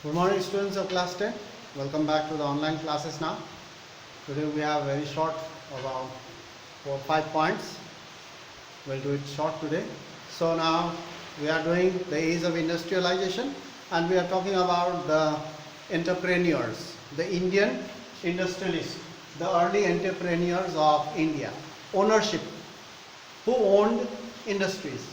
Good morning students of class 10. Welcome back to the online classes now. Today we have very short, about 4 5 points. We'll do it short today. So now we are doing the age of industrialization and we are talking about the entrepreneurs, the Indian industrialists, the early entrepreneurs of India, ownership, who owned industries.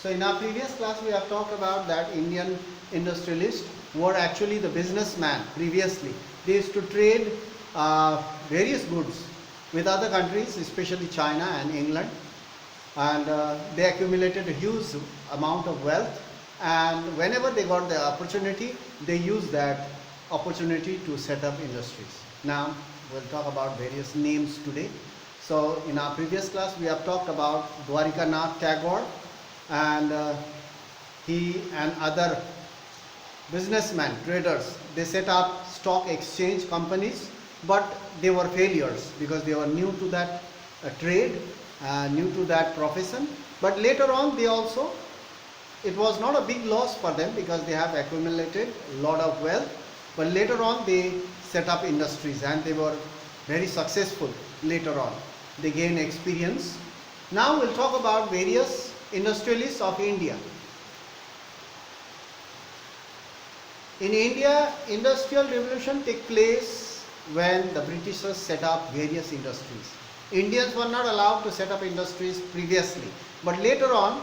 So in our previous class we have talked about that Indian industrialists were actually the businessmen previously. They used to trade various goods with other countries, especially China and England, and they accumulated a huge amount of wealth, and whenever they got the opportunity they used that opportunity to set up industries. Now we'll talk about various names today. So in our previous class we have talked about Dwarikanath Tagore, and he and other businessmen, traders, they set up stock exchange companies, but they were failures because they were new to that trade, new to that profession. But later on they also, it was not a big loss for them because they have accumulated a lot of wealth, but later on they set up industries and they were very successful later on. They gained experience. Now we'll talk about various industrialists of India. In India, industrial revolution took place when the Britishers set up various industries. Indians were not allowed to set up industries previously, but later on,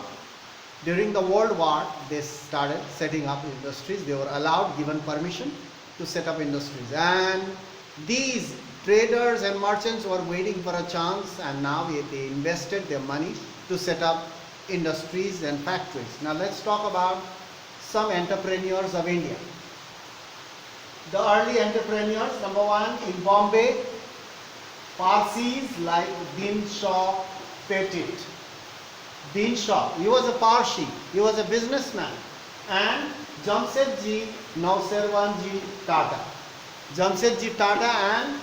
during the World War, they started setting up industries. They were allowed, given permission to set up industries, and these traders and merchants were waiting for a chance, and now they invested their money to set up industries and factories. Now let's talk about some entrepreneurs of India. The early entrepreneurs, number one, in Bombay, Parsis like Din Shah Petit. Din Shah, he was a Parsi, he was a businessman, and Jamsetji Nausirwanji Tata. Jamsetji Tata and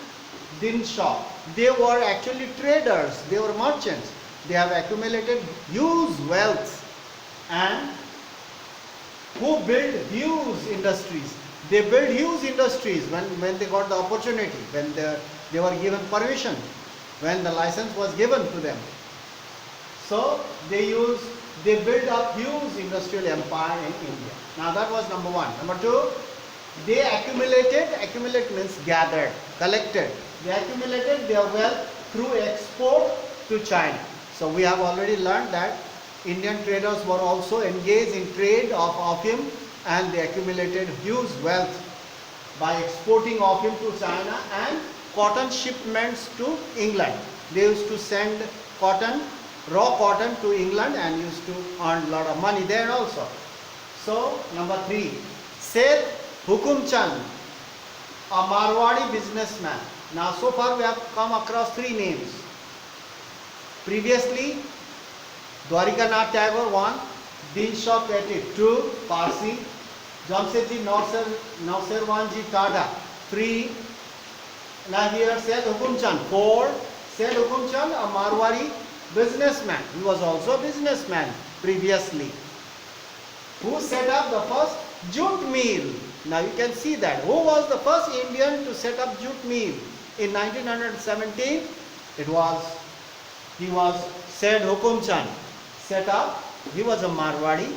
Din Shah, they were actually traders, they were merchants. They have accumulated huge wealth and who built huge industries. They built huge industries when they got the opportunity, when they were given permission, when the license was given to them. So they built up huge industrial empire in India. Now that was number one. Number two, they accumulate means gathered, collected. They accumulated their wealth through export to China. So we have already learned that Indian traders were also engaged in trade of opium, and they accumulated huge wealth by exporting opium to China and cotton shipments to England. They used to send cotton, raw cotton to England, and used to earn a lot of money there also. So number three, Seth Hukumchand, a Marwadi businessman. Now so far we have come across three names. Previously, Dwarikanath Tagore, 1, Din Shah Petit, 2, Parsi, Jamsetji Nausirwanji Tata, 3, now here Seth Hukumchand, 4, Seth Hukumchand, a Marwari businessman. He was also a businessman previously, who set up the first jute mill. Now you can see that. Who was the first Indian to set up jute mill? In 1917, he was Seth Hukumchand. He was a Marwadi,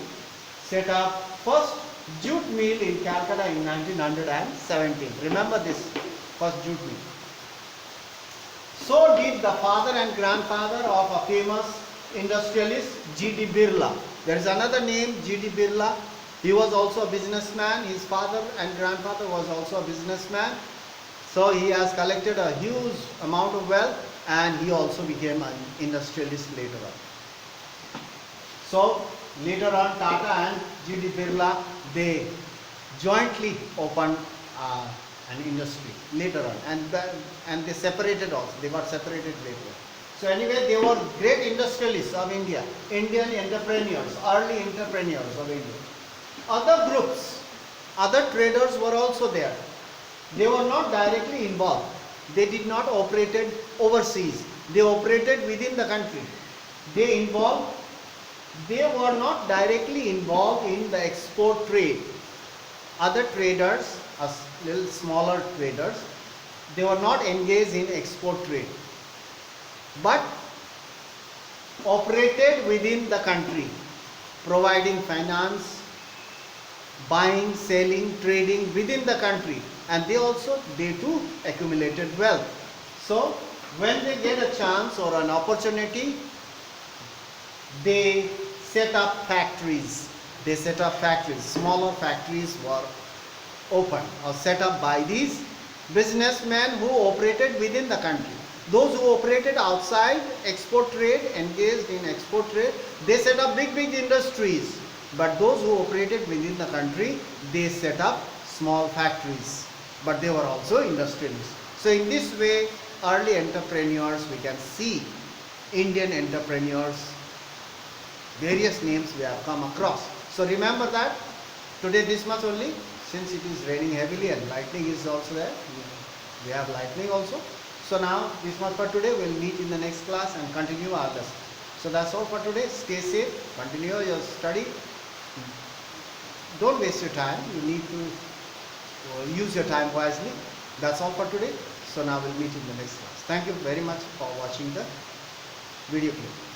set up first jute mill in Calcutta in 1917. Remember this, first jute mill. So did the father and grandfather of a famous industrialist, G.D. Birla. There is another name, G.D. Birla. He was also a businessman. His father and grandfather was also a businessman. So he has collected a huge amount of wealth, and he also became an industrialist later on. So later on, Tata and G.D. Birla, they jointly opened an industry later on, and they separated also. They got separated later. So anyway, they were great industrialists of India, Indian entrepreneurs, early entrepreneurs of India. Other groups, other traders were also there. They were not directly involved. They did not operate overseas. They operated within the country. They were not directly involved in the export trade. other traders, little smaller traders, they were not engaged in export trade, but operated within the country, providing finance, buying, selling, trading within the country, and they too accumulated wealth. So when they get a chance or an opportunity, they set up factories. They set up factories. Smaller factories were opened or set up by these businessmen who operated within the country. Those who operated outside export trade, engaged in export trade, they set up big industries. But those who operated within the country, they set up small factories. But they were also industrialists. So in this way, early entrepreneurs, we can see Indian entrepreneurs, various names we have come across. So remember that today this much only, since it is raining heavily and lightning is also there. We have lightning also. So now this much for today. We'll meet in the next class and continue our lesson. So that's all for today. Stay safe. Continue your study. Don't waste your time. You need to use your time wisely. That's all for today. So now we'll meet in the next class. Thank you very much for watching the video clip.